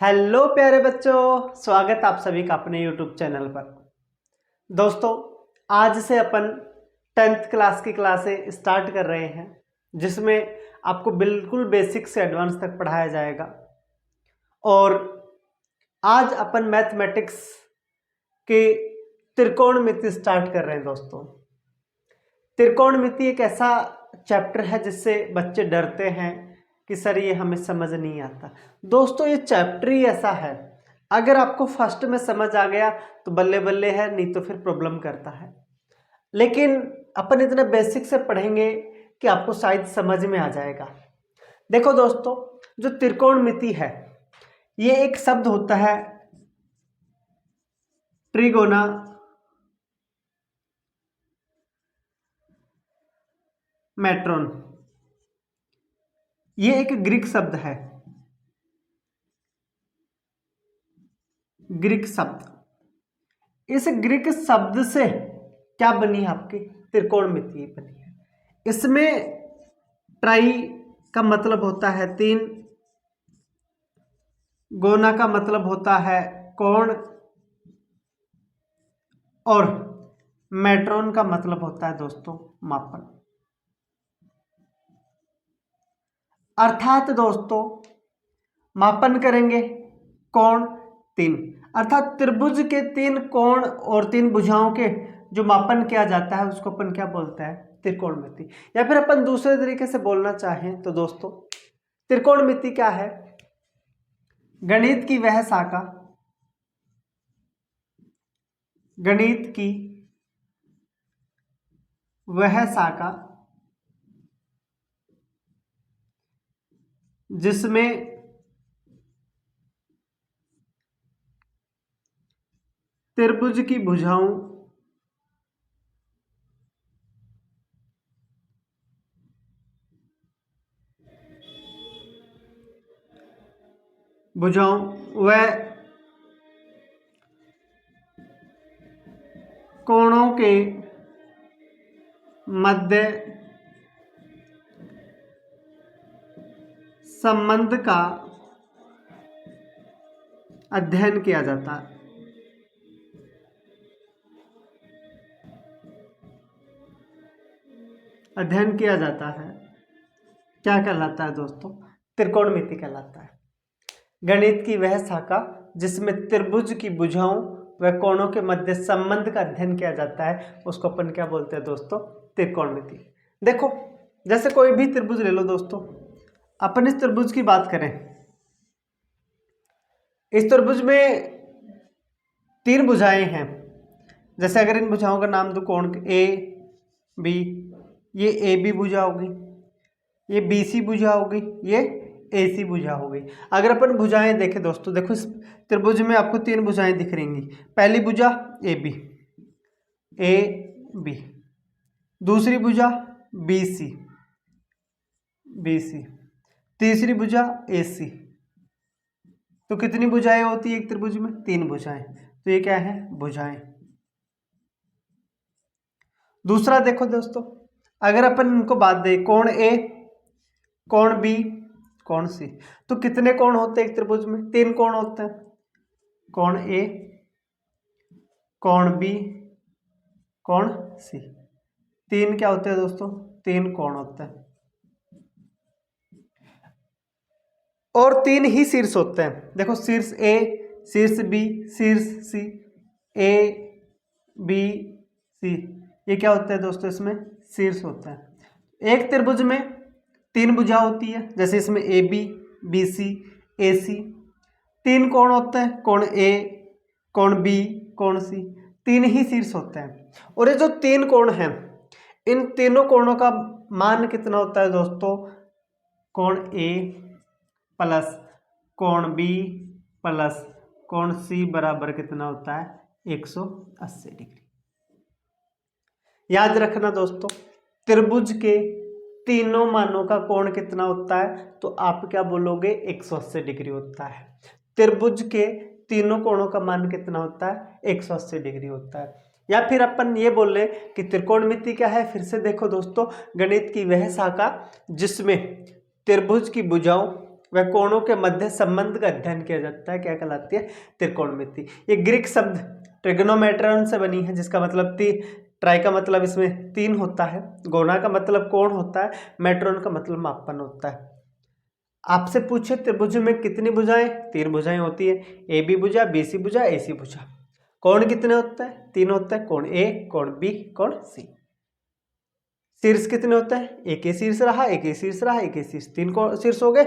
Hello प्यारे बच्चों, स्वागत आप सभी का अपने यूट्यूब चैनल पर। दोस्तों, आज से अपन 10th क्लास की क्लासें स्टार्ट कर रहे हैं, जिसमें आपको बिल्कुल बेसिक से एडवांस तक पढ़ाया जाएगा। और आज अपन मैथमेटिक्स के त्रिकोणमिति स्टार्ट कर रहे हैं। दोस्तों, त्रिकोणमिति एक ऐसा चैप्टर है जिससे बच्चे डरते हैं कि सर ये हमें समझ नहीं आता। दोस्तों, ये चैप्टर ही ऐसा है, अगर आपको फर्स्ट में समझ आ गया तो बल्ले बल्ले है, नहीं तो फिर प्रॉब्लम करता है। लेकिन अपन इतना बेसिक से पढ़ेंगे कि आपको शायद समझ में आ जाएगा। देखो दोस्तों, जो त्रिकोणमिति है ये एक शब्द होता है ट्रिगोना मेट्रोन। ये एक ग्रीक शब्द है, ग्रीक शब्द। इस ग्रीक शब्द से क्या बनी है? आपकी त्रिकोणमिति बनी है। इसमें ट्राई का मतलब होता है तीन, गोना का मतलब होता है कोण, और मेट्रोन का मतलब होता है दोस्तों मापन। अर्थात दोस्तों, मापन करेंगे कोण तीन, अर्थात त्रिभुज के तीन कोण और तीन भुजाओं के जो मापन किया जाता है उसको अपन क्या बोलते हैं? त्रिकोणमिति। या फिर अपन दूसरे तरीके से बोलना चाहें तो दोस्तों, त्रिकोणमिति क्या है? गणित की वह शाखा, गणित की वह शाखा जिसमें त्रिभुज की भुजाओं व कोणों के मध्य संबंध का अध्ययन किया जाता है। अध्ययन किया जाता है क्या कहलाता है दोस्तों? त्रिकोणमिति कहलाता है। गणित की वह शाखा जिसमें त्रिभुज की भुजाओं व कोणों के मध्य संबंध का अध्ययन किया जाता है उसको अपन क्या बोलते हैं दोस्तों? त्रिकोणमिति। देखो, जैसे कोई भी त्रिभुज ले लो दोस्तों, अपन इस त्रिभुज की बात करें, इस त्रिभुज में तीन भुजाएं हैं। जैसे अगर इन भुजाओं का नाम दो, कोण ए बी, ये ए बी भुजा होगी, ये बी सी भुजा होगी, ये ए सी भुजा होगी। अगर अपन भुजाएं देखें दोस्तों, देखो इस त्रिभुज में आपको तीन भुजाएं दिख रही। पहली भुजा ए बी, दूसरी भुजा बी सी, तीसरी भुजा ए सी। तो कितनी भुजाएं होती है एक त्रिभुज में? तीन भुजाएं। तो ये क्या है? भुजाएं। दूसरा देखो दोस्तों, अगर अपन इनको बात दें, कोण ए, कोण बी, कोण सी, तो कितने कोण होते हैं एक त्रिभुज में? तीन कोण होते हैं। कोण ए, कोण बी, कोण सी। तीन क्या होते हैं दोस्तों? तीन कोण होते हैं। और तीन ही शीर्ष होते हैं। देखो, शीर्ष ए, शीर्ष बी, शीर्ष सी, ए बी सी, ये क्या होता है दोस्तों? इसमें शीर्ष होता है। एक त्रिभुज में तीन भुजा होती है, जैसे इसमें ए बी, बी सी, ए सी। तीन कोण होते हैं, कोण ए, कोण बी, कोण सी। तीन ही शीर्ष होते हैं। और ये जो तीन कोण हैं, इन तीनों कोणों का मान कितना होता है दोस्तों? कोण ए प्लस कोण बी प्लस कोण सी बराबर कितना होता है? 180 डिग्री। याद रखना दोस्तों, त्रिभुज के तीनों मानों का कोण कितना होता है? तो आप क्या बोलोगे? 180 डिग्री होता है। त्रिभुज के तीनों कोणों का मान कितना होता है? 180 डिग्री होता है। या फिर अपन ये बोल रहे कि त्रिकोणमिति क्या है? फिर से देखो दोस्तों, गणित की वह शाखा जिसमें त्रिभुज की भुजाओं वह कोणों के मध्य संबंध का अध्ययन किया जाता है, क्या कहलाती है? त्रिकोणमिति। ये ग्रीक शब्द ट्रिग्नोमेट्रॉन से बनी है, जिसका मतलब ट्राई का मतलब इसमें 3 होता है, गोना का मतलब कोण होता है, मेट्रॉन का मतलब मापन होता है। आपसे पूछे त्रिभुज में कितनी भुजाएं? 3 भुजाएं होती है, ए बी भुजा, बी सी भुजा, ए सी भुजा। कोण कितने होता है? 3 होता है, कोण ए, कोण बी, कोण सी। शीर्ष कितने होते हैं? एक ही शीर्ष रहा, एक ही शीर्ष रहा, एक ही शीर्ष, 3 शीर्ष हो गए।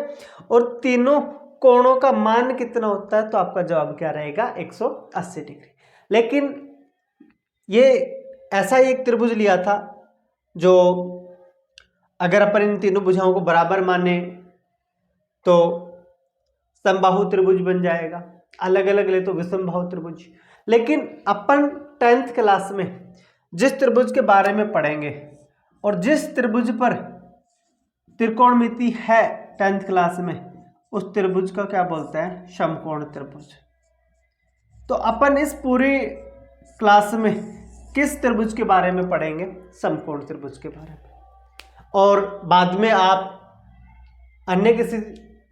और तीनों कोणों का मान कितना होता है? तो आपका जवाब क्या रहेगा? 180 डिग्री। लेकिन ये ऐसा एक त्रिभुज लिया था जो अगर अपन इन तीनों भुजाओं को बराबर माने तो समबाहु त्रिभुज बन जाएगा, अलग अलग ले तो विषमबाहु त्रिभुज। लेकिन अपन 10th क्लास में जिस त्रिभुज के बारे में पढ़ेंगे और जिस त्रिभुज पर त्रिकोणमिति है 10th क्लास में, उस त्रिभुज का क्या बोलते हैं? समकोण त्रिभुज। तो अपन इस पूरी क्लास में किस त्रिभुज के बारे में पढ़ेंगे? समकोण त्रिभुज के बारे में। और बाद में आप अन्य किसी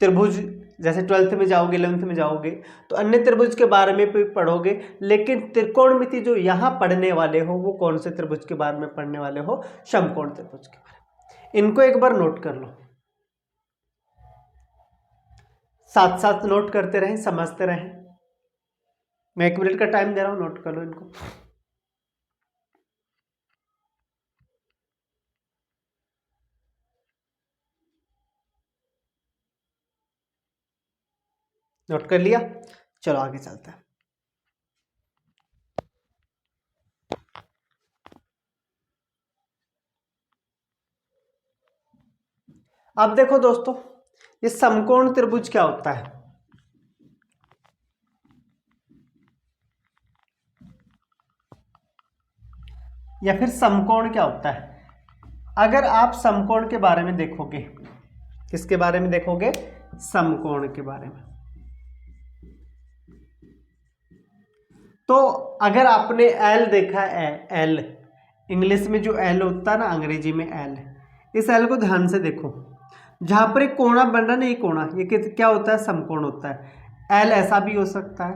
त्रिभुज, जैसे 12th में जाओगे, 11th में जाओगे तो अन्य त्रिभुज के बारे में भी पढ़ोगे, लेकिन त्रिकोणमिति जो यहाँ पढ़ने वाले हो वो कौन से त्रिभुज के बारे में पढ़ने वाले हो? समकोण त्रिभुज के बारे में। इनको एक बार नोट कर लो, साथ साथ नोट करते रहें, समझते रहें। मैं 1 मिनट का टाइम दे रहा हूं, नोट कर लो इनको। नोट कर लिया? चलो आगे चलते हैं। अब देखो दोस्तों, ये समकोण त्रिभुज क्या होता है? या फिर समकोण क्या होता है? अगर आप समकोण के बारे में देखोगे, किसके बारे में देखोगे? समकोण के बारे में। तो अगर आपने एल देखा है, एल इंग्लिश में जो एल होता है ना, अंग्रेजी में एल, इस एल को ध्यान से देखो। जहां पर एक कोणा बन रहा है ना, ये कोणा, ये क्या होता है? समकोण होता है। एल ऐसा भी हो सकता है,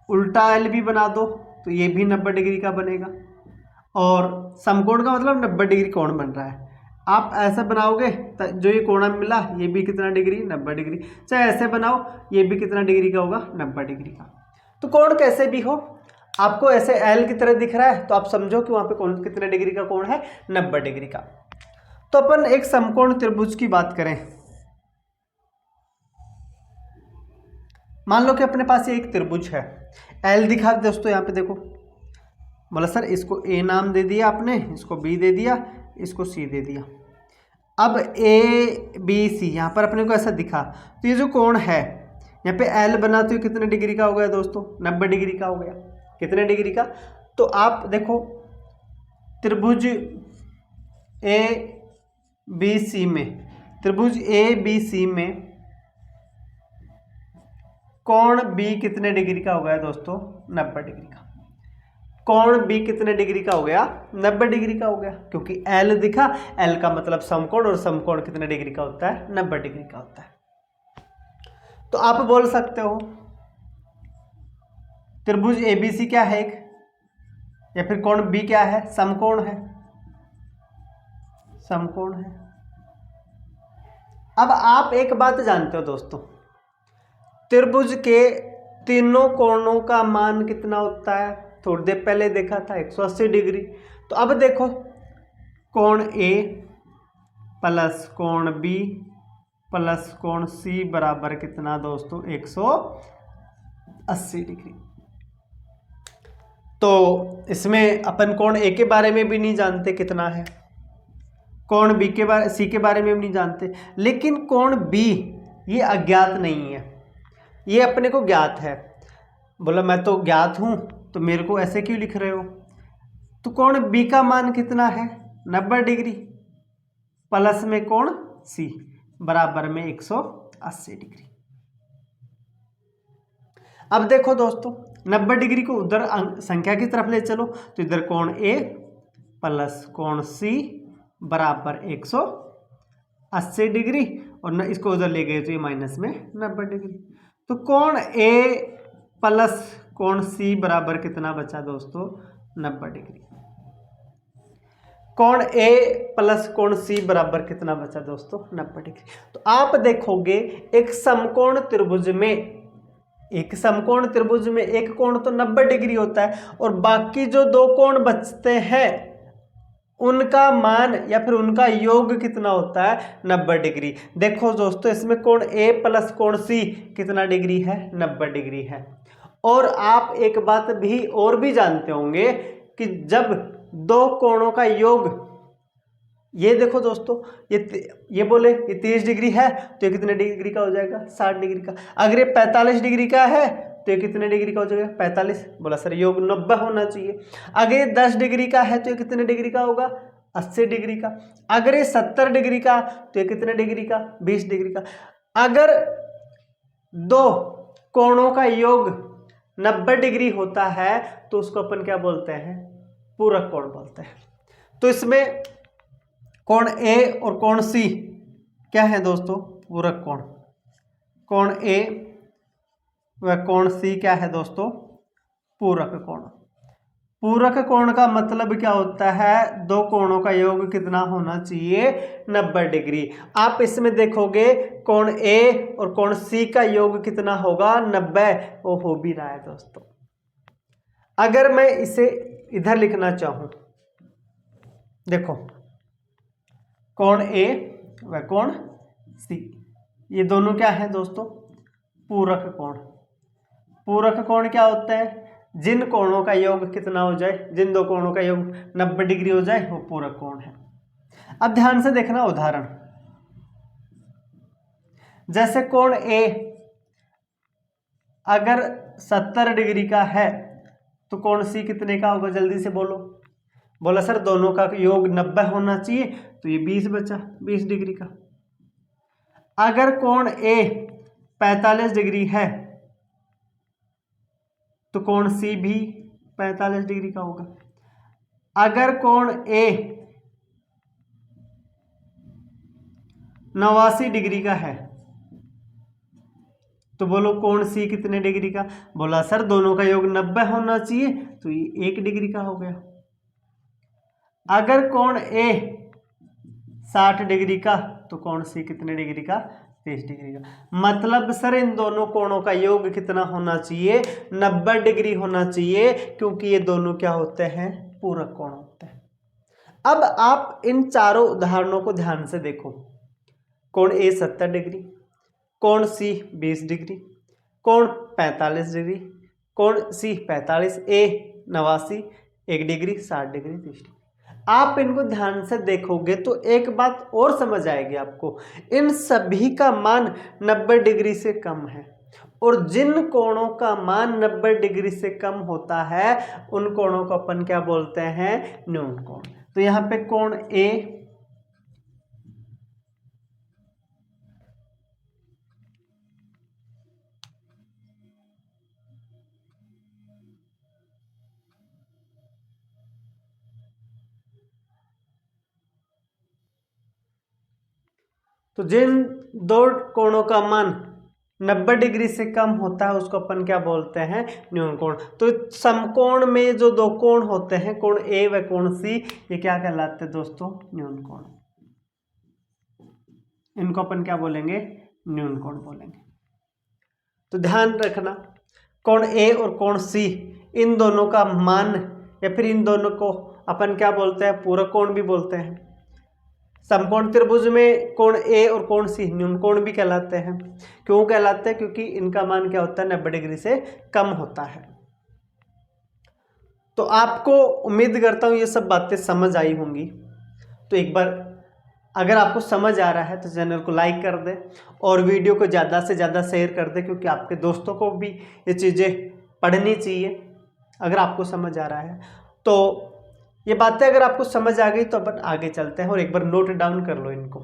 उल्टा एल भी बना दो तो ये भी 90 डिग्री का बनेगा। और समकोण का मतलब 90 डिग्री कोण बन रहा है। आप ऐसा बनाओगे तो जो ये कोणा मिला ये भी कितना डिग्री? 90 डिग्री। चाहे ऐसे बनाओ, ये भी कितना डिग्री का होगा? 90 डिग्री का। तो कोण कैसे भी हो, आपको ऐसे एल की तरह दिख रहा है तो आप समझो कि वहां पे कोण कितने डिग्री का कोण है? 90 डिग्री का। तो अपन एक समकोण त्रिभुज की बात करें। मान लो कि अपने पास एक त्रिभुज है, एल दिखा दोस्तों, यहाँ पे देखो। बोला सर इसको ए नाम दे दिया आपने, इसको बी दे दिया, इसको सी दे दिया। अब ए बी सी यहाँ पर अपने को ऐसा दिखा, तो ये जो कोण है यहाँ पे एल बना तो ये कितने डिग्री का हो गया दोस्तों? 90 डिग्री का हो गया। कितने डिग्री का? तो आप देखो त्रिभुज ए बी सी में, त्रिभुज ए बी सी में कोण बी कितने डिग्री का हो गया दोस्तों? 90 डिग्री का। कोण बी कितने डिग्री का हो गया? 90 डिग्री का हो गया, क्योंकि एल दिखा, एल का मतलब समकोण, और समकोण कितने डिग्री का होता है? 90 डिग्री का होता है। तो आप बोल सकते हो त्रिभुज एबीसी क्या है एक, या फिर कोण बी क्या है? समकोण है, समकोण है। अब आप एक बात जानते हो दोस्तों, त्रिभुज के तीनों कोणों का मान कितना होता है? थोड़ी देर पहले देखा था 180 डिग्री। तो अब देखो कोण ए प्लस कोण बी प्लस कोण सी बराबर कितना दोस्तों? 180 डिग्री। तो इसमें अपन कोण ए के बारे में भी नहीं जानते कितना है, कोण बी के बारे सी के बारे में भी नहीं जानते, लेकिन कोण बी ये अज्ञात नहीं है, ये अपने को ज्ञात है। बोला मैं तो ज्ञात हूं तो मेरे को ऐसे क्यों लिख रहे हो? तो कोण बी का मान कितना है? 90 डिग्री प्लस में कोण सी बराबर में 180 डिग्री। अब देखो दोस्तों 90 डिग्री को उधर संख्या की तरफ ले चलो, तो इधर कोण ए प्लस कोण सी बराबर 80 डिग्री और न इसको उधर ले गए तो ये माइनस में 90 डिग्री। तो कोण ए प्लस कोण सी बराबर कितना बचा दोस्तों? 90 डिग्री। कोण ए प्लस कोण सी बराबर कितना बचा दोस्तों? 90 डिग्री। तो आप देखोगे एक समकोण त्रिभुज में एक कोण तो 90 डिग्री होता है और बाकी जो दो कोण बचते हैं उनका मान या फिर उनका योग कितना होता है? 90 डिग्री। देखो दोस्तों इसमें कोण ए प्लस कोण सी कितना डिग्री है? 90 डिग्री है। और आप एक बात भी और भी जानते होंगे कि जब दो कोणों का योग, ये देखो दोस्तों ये बोले ये 30 डिग्री है तो ये कितने डिग्री का हो जाएगा? 60 डिग्री का। अगर ये 45 डिग्री का है तो ये कितने डिग्री का हो जाएगा? 45। बोला सर योग 90 होना चाहिए। अगर ये 10 डिग्री का है तो ये कितने डिग्री का होगा? 80 डिग्री का। अगर ये 70 डिग्री का तो ये कितने डिग्री का? 20 डिग्री का। अगर दो कोणों का योग 90 डिग्री होता है तो उसको अपन क्या बोलते हैं? पूरक कोण बोलते हैं। तो इसमें कोण ए और कोण सी क्या है दोस्तों? पूरक कोण। कोण ए व कोण सी क्या है दोस्तों? पूरक कोण। पूरक कोण का मतलब क्या होता है? दो कोणों का योग कितना होना चाहिए? 90 डिग्री। आप इसमें देखोगे कोण ए और कोण सी का योग कितना होगा? 90। वो हो भी रहा है दोस्तों। अगर मैं इसे इधर लिखना चाहूं, देखो कोण ए व कोण सी ये दोनों क्या है दोस्तों? पूरक कोण। पूरक कोण क्या होता है? जिन कोणों का योग कितना हो जाए, जिन दो कोणों का योग 90 डिग्री हो जाए वो पूरक कोण है। अब ध्यान से देखना उदाहरण, जैसे कोण ए अगर 70 डिग्री का है तो कोण सी कितने का होगा? जल्दी से बोलो। बोला सर दोनों का योग 90 होना चाहिए तो ये 20 बचा, 20 डिग्री का। अगर कोण ए 45 डिग्री है तो कोण सी भी 45 डिग्री का होगा। अगर कोण ए 89 डिग्री का है तो बोलो कोण सी कितने डिग्री का? बोला सर दोनों का योग 90 होना चाहिए तो ये 1 डिग्री का हो गया। अगर कोण ए 60 डिग्री का तो कोण सी कितने डिग्री का? 30 डिग्री का। मतलब सर इन दोनों कोणों का योग कितना होना चाहिए? 90 डिग्री होना चाहिए, क्योंकि ये दोनों क्या होते हैं? पूरक कोण होते हैं। अब आप इन चारों उदाहरणों को ध्यान से देखो। कोण ए 70 डिग्री, कोण सी 20 डिग्री, कोण 45 डिग्री, कोण सी 45, ए 89, 1 डिग्री, 60 डिग्री, 30 डिग्री। आप इनको ध्यान से देखोगे तो एक बात और समझ आएगी आपको, इन सभी का मान 90 डिग्री से कम है और जिन कोणों का मान 90 डिग्री से कम होता है उन कोणों को अपन क्या बोलते हैं? न्यून कोण। तो यहाँ पे कोण ए तो जिन दो कोणों का मान 90 डिग्री से कम होता है उसको अपन क्या बोलते हैं? न्यून कोण। तो समकोण में जो दो कोण होते हैं कोण ए व कोण सी, ये क्या कहलाते हैं दोस्तों? न्यून कोण। इनको अपन क्या बोलेंगे? न्यून कोण बोलेंगे। तो ध्यान रखना कोण ए और कोण सी इन दोनों का मान या फिर इन दोनों को अपन क्या बोलते हैं? पूरक कोण भी बोलते हैं। समकोण त्रिभुज में कोण ए और कोण सी न्यून कोण भी कहलाते हैं। क्यों कहलाते हैं? क्योंकि इनका मान क्या होता है? 90 डिग्री से कम होता है। तो आपको उम्मीद करता हूं ये सब बातें समझ आई होंगी। तो एक बार अगर आपको समझ आ रहा है तो चैनल को लाइक कर दें और वीडियो को ज़्यादा से ज़्यादा शेयर कर दें, क्योंकि आपके दोस्तों को भी ये चीज़ें पढ़नी चाहिए। अगर आपको समझ आ रहा है तो ये बातें अगर आपको समझ आ गई तो अपन आगे चलते हैं और एक बार नोट डाउन कर लो इनको।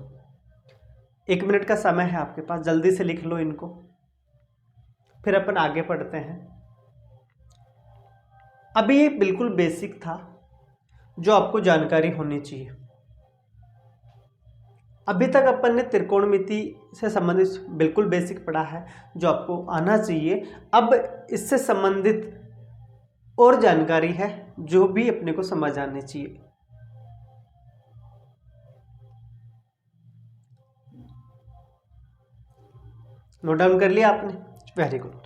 1 मिनट का समय है आपके पास, जल्दी से लिख लो इनको, फिर अपन आगे पढ़ते हैं। अभी ये बिल्कुल बेसिक था जो आपको जानकारी होनी चाहिए। अभी तक अपन ने त्रिकोणमिति से संबंधित बिल्कुल बेसिक पढ़ा है जो आपको आना चाहिए। अब इससे संबंधित और जानकारी है जो भी अपने को समझ आनी चाहिए। नोट डाउन कर लिया आपने? Very good.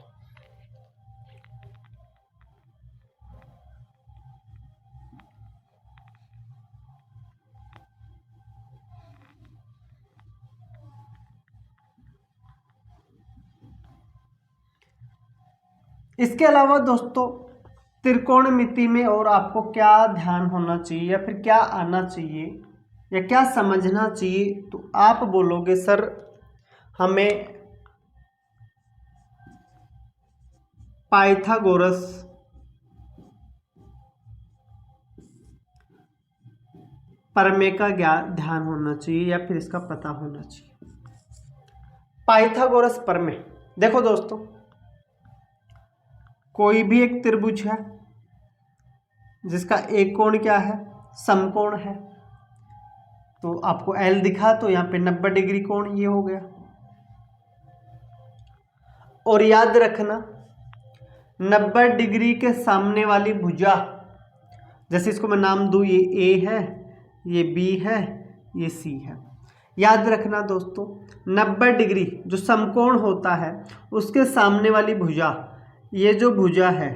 इसके अलावा दोस्तों त्रिकोणमिति में और आपको क्या ध्यान होना चाहिए या फिर क्या आना चाहिए या क्या समझना चाहिए, तो आप बोलोगे सर हमें पाइथागोरस प्रमेय का ध्यान होना चाहिए या फिर इसका पता होना चाहिए। पाइथागोरस प्रमेय, देखो दोस्तों कोई भी एक त्रिभुज है जिसका एक कोण क्या है, समकोण है, तो आपको L दिखा तो यहाँ पे 90 डिग्री कोण ये हो गया। और याद रखना 90 डिग्री के सामने वाली भुजा, जैसे इसको मैं नाम दूं, ये A है, ये B है, ये C है। याद रखना दोस्तों 90 डिग्री जो समकोण होता है उसके सामने वाली भुजा, ये जो भुजा है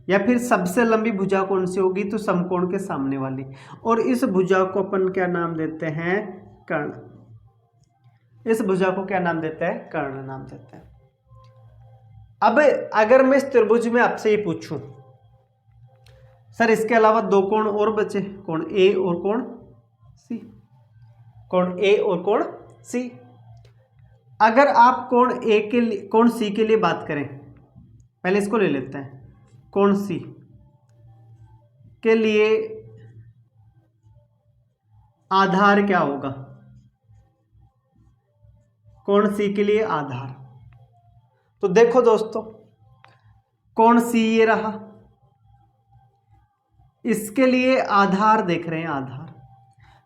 या फिर सबसे लंबी भुजा कौन सी होगी, तो समकोण के सामने वाली। और इस भुजा को अपन क्या नाम देते हैं, कर्ण। इस भुजा को क्या नाम देते हैं, कर्ण नाम देते हैं। अब अगर मैं इस त्रिभुज में आपसे ये पूछूं सर इसके अलावा दो कोण और बचे, कोण A और कोण C, कोण A और कोण C। अगर आप कोण A के लिए, कोण C के लिए बात करें, पहले इसको ले लेते हैं, कोण C के लिए आधार क्या होगा, कोण C के लिए आधार, तो देखो दोस्तों कोण C ये रहा, इसके लिए आधार देख रहे हैं, आधार।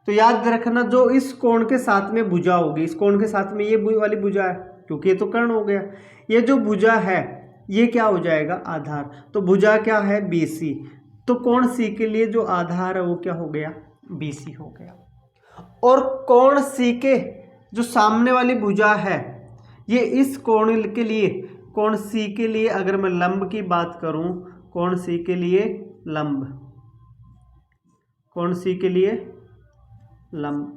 तो याद रखना जो इस कोण के साथ में भुजा होगी, इस कोण के साथ में ये वाली भुजा है, क्योंकि ये तो कर्ण हो गया, ये जो भुजा है ये क्या हो जाएगा, आधार। तो भुजा क्या है, BC, तो कोण C के लिए जो आधार है वो क्या हो गया, BC हो गया। और कोण C के जो सामने वाली भुजा है, ये इस कोण के लिए, कोण C के लिए अगर मैं लंब की बात करूं, कोण C के लिए लंब, कोण C के लिए लंब,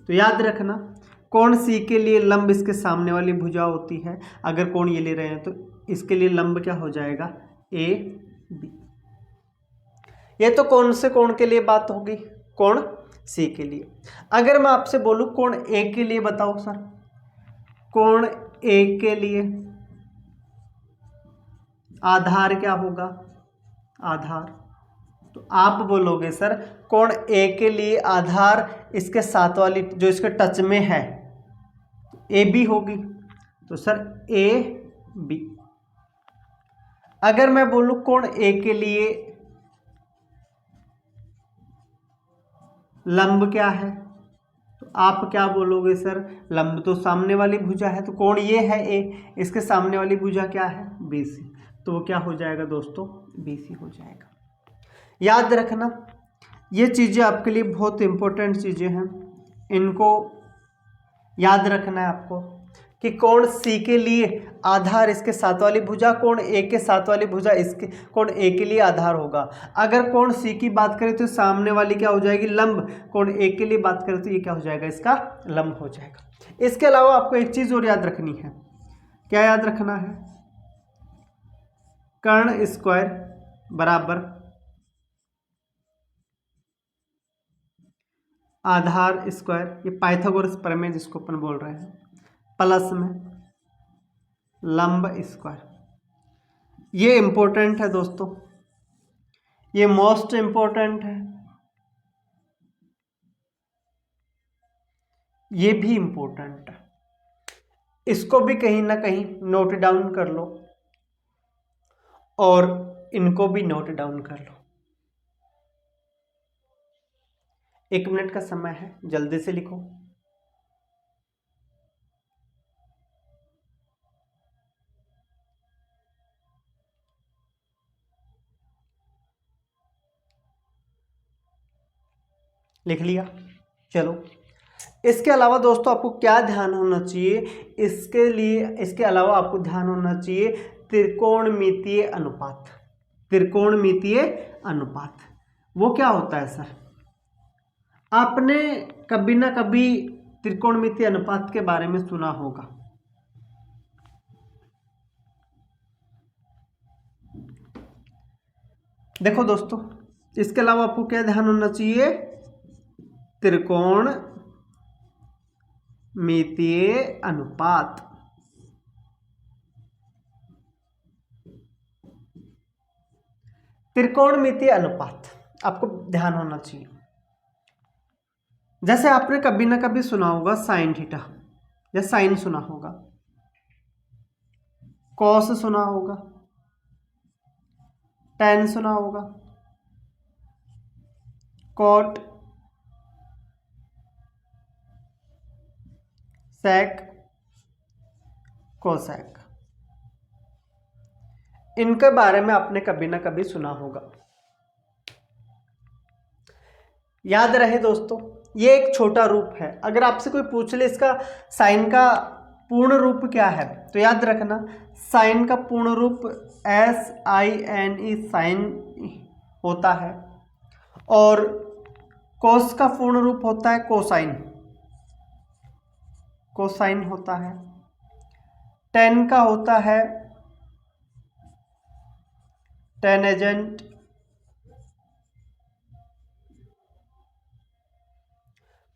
तो याद रखना कोण C के लिए लंब इसके सामने वाली भुजा होती है। अगर कोण ये ले रहे हैं तो इसके लिए लंब क्या हो जाएगा, AB। ये तो कौन से कोण के लिए बात होगी, कोण C के लिए। अगर मैं आपसे बोलूं कोण A के लिए बताओ सर, कोण A के लिए आधार क्या होगा, आधार, तो आप बोलोगे सर कोण A के लिए आधार इसके साथ वाली जो इसके टच में है AB होगी, तो सर AB। अगर मैं बोलूं कोण A के लिए लंब क्या है, तो आप क्या बोलोगे सर, लंब तो सामने वाली भुजा है, तो कोण ये है A, इसके सामने वाली भुजा क्या है, BC, तो वो क्या हो जाएगा दोस्तों, BC हो जाएगा। याद रखना ये चीज़ें आपके लिए बहुत इंपॉर्टेंट चीज़ें हैं, इनको याद रखना है आपको कि कोण C के लिए आधार इसके साथ वाली भुजा, कोण A के साथ वाली भुजा इसके, कोण A के लिए आधार होगा। अगर कोण C की बात करें तो सामने वाली क्या हो जाएगी, लंब, कोण A के लिए बात करें तो ये क्या हो जाएगा, इसका लंब हो जाएगा। इसके अलावा आपको एक चीज़ और याद रखनी है, क्या याद रखना है, कर्ण स्क्वायर बराबर आधार स्क्वायर, ये पाइथागोरस प्रमेय जिसको अपन बोल रहे हैं, प्लस में लंब स्क्वायर। ये इंपॉर्टेंट है दोस्तों, ये मोस्ट इंपॉर्टेंट है, ये भी इंपॉर्टेंट है, इसको भी कहीं ना कहीं नोट डाउन कर लो और इनको भी नोट डाउन कर लो। 1 मिनट का समय है, जल्दी से लिखो। लिख लिया। चलो, इसके अलावा दोस्तों आपको क्या ध्यान होना चाहिए, इसके अलावा आपको ध्यान होना चाहिए त्रिकोणमितीय अनुपात। त्रिकोणमितीय अनुपात वो क्या होता है सर? आपने कभी ना कभी त्रिकोणमितीय अनुपात के बारे में सुना होगा। देखो दोस्तों, इसके अलावा आपको क्या ध्यान होना चाहिए, त्रिकोणमितीय अनुपात। त्रिकोणमितीय अनुपात आपको ध्यान होना चाहिए। जैसे आपने कभी ना कभी सुना होगा साइन थीटा, या साइन सुना होगा, कॉस सुना होगा, टेन सुना होगा, कॉट, सेक, कोसेक। इनके बारे में आपने कभी ना कभी सुना होगा। याद रहे दोस्तों, ये एक छोटा रूप है। अगर आपसे कोई पूछ ले इसका साइन का पूर्ण रूप क्या है, तो याद रखना साइन का पूर्ण रूप SINE साइन होता है, और कोस का पूर्ण रूप होता है कोसाइन, कोसाइन होता है। टेन का होता है टेनेजेंट,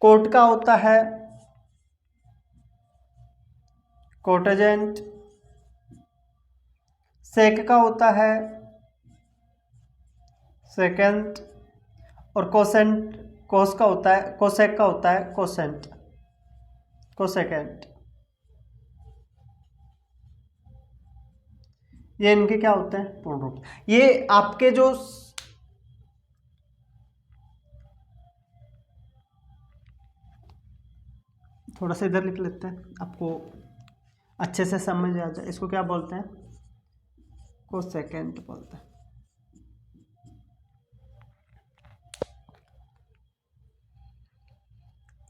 कोट का होता है कोटेजेंट, सेक का होता है सेकेंट, और कोसेंट, कोस का होता है कोसेक का होता है कोसेंट, कोसेकेंट। ये इनके क्या होते हैं, पूर्ण रूप। ये आपके जो थोड़ा सा इधर लिख लेते हैं, आपको अच्छे से समझ आ जाए। इसको क्या बोलते हैं, कोसेकेंट बोलते हैं।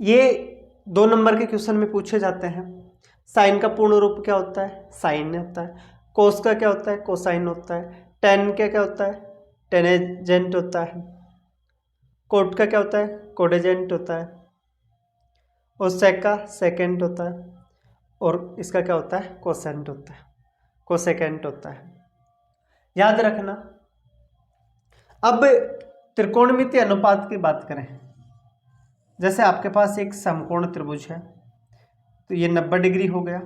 ये 2 नंबर के क्वेश्चन में पूछे जाते हैं। साइन का पूर्ण रूप क्या होता है, साइन होता है। कोस का क्या होता है, कोसाइन होता है। टेन का क्या होता है, टेनेजेंट होता है। कोट का क्या होता है, कोडेजेंट होता है। और सेक का सेकेंट होता है, और इसका क्या होता है, कोसेंट होता है, कोसेकेंट होता है। याद रखना। अब त्रिकोणमितीय अनुपात की बात करें, जैसे आपके पास एक समकोण त्रिभुज है, तो ये 90 डिग्री हो गया,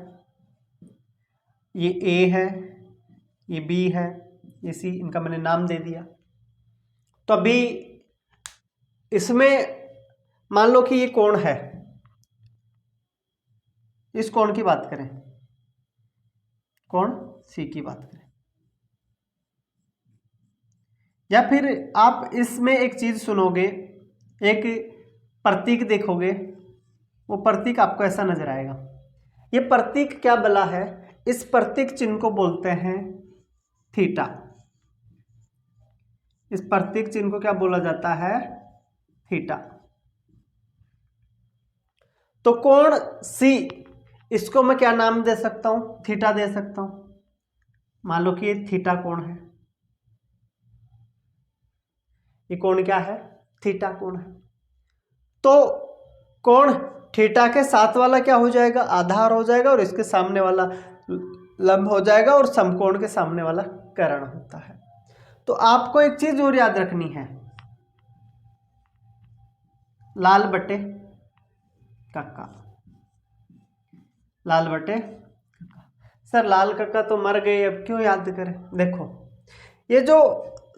ये A है, ये B है, ये C, इनका मैंने नाम दे दिया। तो अभी इसमें मान लो कि ये कोण है, इस कोण की बात करें, कोण C की बात करें, या फिर आप इसमें एक चीज सुनोगे, एक प्रतीक देखोगे, वो प्रतीक आपको ऐसा नजर आएगा। ये प्रतीक क्या बला है, इस प्रतीक चिन्ह को बोलते हैं थीटा। इस प्रतीक चिन्ह को क्या बोला जाता है, थीटा। तो कोण C, इसको मैं क्या नाम दे सकता हूं, थीटा दे सकता हूं। मान लो कि ये थीटा कोण है, ये कोण क्या है, थीटा कोण है। तो कोण थीटा के साथ वाला क्या हो जाएगा, आधार हो जाएगा, और इसके सामने वाला लंब हो जाएगा, और समकोण के सामने वाला कर्ण होता है। तो आपको एक चीज और याद रखनी है, लाल बटे कक्का। लाल बटे कक्का। सर लाल कक्का तो मर गए, अब क्यों याद करें। देखो ये जो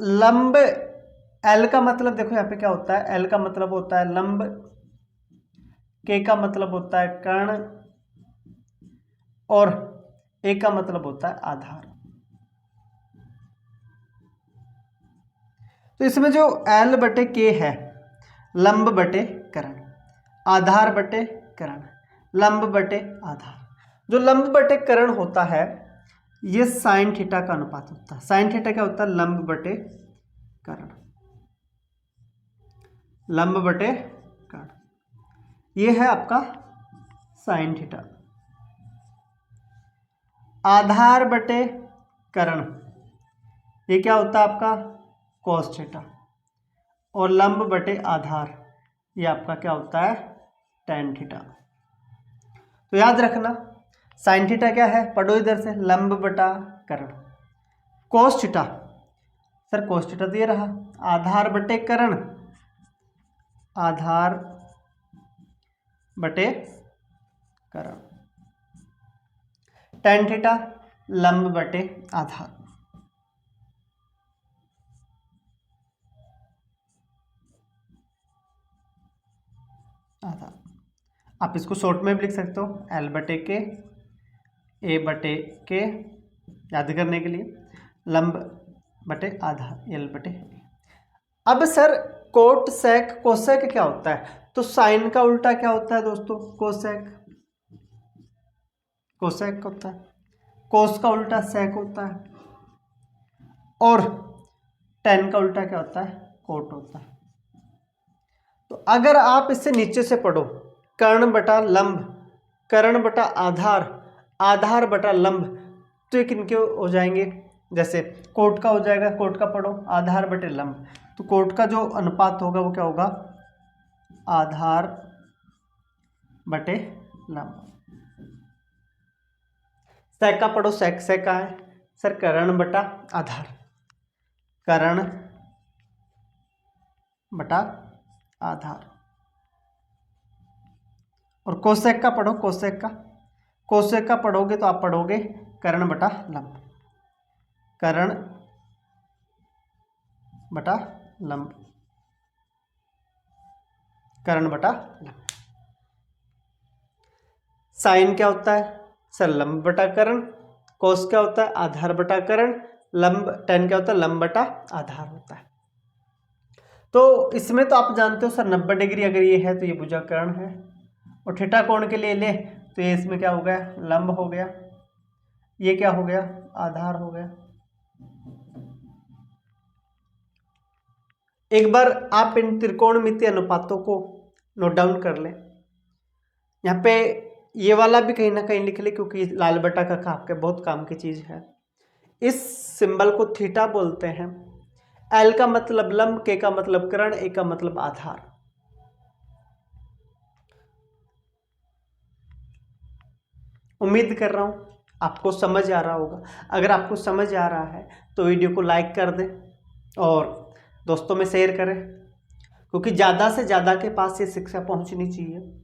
लंब एल का मतलब, देखो यहाँ पे क्या होता है, एल का मतलब होता है लंब, के का मतलब होता है कर्ण, और ए का मतलब होता है आधार। तो इसमें जो एल बटे के है, लंब बटे कर्ण, आधार बटे कर्ण, लंब बटे आधार। जो लंब बटे कर्ण होता है, ये साइन थीटा का अनुपात होता है। साइन थीटा क्या होता है, लंब बटे कर्ण, लंब बटे ये है आपका साइन थीटा। आधार बटे कर्ण, ये क्या होता है आपका कॉस थीटा। और लंब बटे आधार, ये आपका क्या होता है टैन थीटा। तो याद रखना साइन थीटा क्या है, पढ़ो इधर से, लंब बटा कर्ण। Cos theta, sir cos theta तो ये रहा, आधार बटे कर्ण, आधार बटे कर्ण। टैन थीटा लंब बटे आधार। आधार आप इसको शॉर्ट में भी लिख सकते हो, एल बटे के, ए बटे के, याद करने के लिए, लंब बटे आधार, एल बटे। अब सर कोट सेक कोसेक क्या होता है, तो साइन का उल्टा क्या होता है दोस्तों कोसेक, कोसेक होता है। कोस का उल्टा सेक होता है, और टेन का उल्टा क्या होता है कोट होता है। तो अगर आप इससे नीचे से पढ़ो, कर्ण बटा लंब, कर्ण बटा आधार, आधार बटा लंब, तो ये किनके हो जाएंगे, जैसे कोट का हो जाएगा, कोट का पढ़ो आधार बटे लंब, तो कोट का जो अनुपात होगा वो क्या होगा आधार बटे लंब। सेक का पढ़ो, सेक सेक का है सर कर्ण बटा आधार, कर्ण बटा आधार। और कोसेक का पढ़ो, कोसेक का, कोसेक का पढ़ोगे तो आप पढ़ोगे कर्ण बटा लंब, कर्ण बटा लंब, कर्ण बटा लंब। साइन क्या होता है सर लंब बटा कर्ण, कोस क्या होता है आधार बटा कर्ण, लंब टेन क्या होता है लंब बटा आधार होता है। तो इसमें तो आप जानते हो सर 90 डिग्री अगर ये है तो ये भुजाकर्ण है, और थीटा कोण के लिए ले तो ये इसमें क्या हो गया लंब हो गया, ये क्या हो गया आधार हो गया। एक बार आप इन त्रिकोणमितीय अनुपातों को नोट डाउन कर लें, यहाँ पे ये वाला भी कहीं ना कहीं लिख ले, क्योंकि लाल बटा का आपके बहुत काम की चीज है। इस सिंबल को थीटा बोलते हैं, एल का मतलब लंब, के का मतलब कर्ण, ए का मतलब आधार। उम्मीद कर रहा हूं आपको समझ आ रहा होगा। अगर आपको समझ आ रहा है तो वीडियो को लाइक कर दें और दोस्तों में शेयर करें, क्योंकि ज़्यादा से ज़्यादा के पास ये शिक्षा पहुंचनी चाहिए।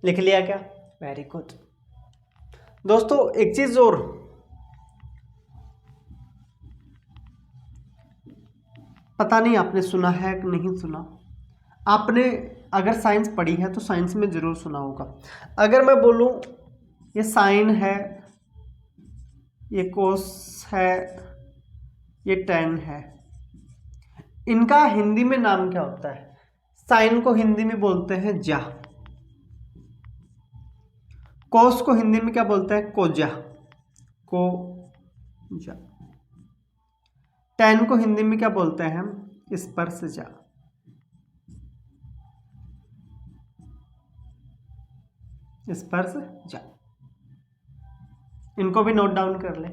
लिख लिया क्या, वेरी गुड। दोस्तों एक चीज और, पता नहीं आपने सुना है कि नहीं सुना, आपने अगर साइंस पढ़ी है तो साइंस में जरूर सुना होगा। अगर मैं बोलूं ये साइन है, ये कोस है, ये टेन है, इनका हिंदी में नाम क्या होता है। साइन को हिंदी में बोलते हैं जा, कोस को हिंदी में क्या बोलते हैं कोजा, कोजा। टेन को हिंदी में क्या बोलते हैं हम स्पर्शजा। स्पर्शजा, इनको भी नोट डाउन कर ले।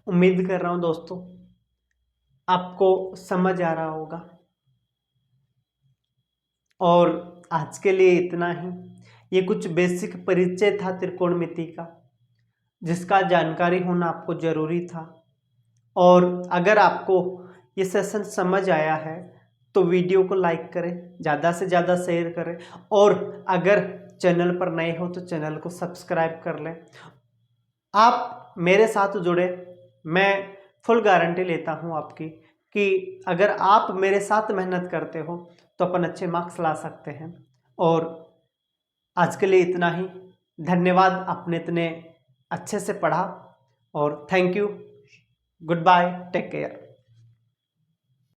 उम्मीद कर रहा हूं दोस्तों आपको समझ आ रहा होगा, और आज के लिए इतना ही। ये कुछ बेसिक परिचय था त्रिकोणमिति का, जिसका जानकारी होना आपको जरूरी था। और अगर आपको ये सेशन समझ आया है तो वीडियो को लाइक करें, ज़्यादा से ज़्यादा शेयर करें, और अगर चैनल पर नए हो तो चैनल को सब्सक्राइब कर लें। आप मेरे साथ जुड़े, मैं फुल गारंटी लेता हूं आपकी कि अगर आप मेरे साथ मेहनत करते हो तो अपन अच्छे मार्क्स ला सकते हैं। और आज के लिए इतना ही, धन्यवाद, आपने इतने अच्छे से पढ़ा। और thank you, good bye, take care.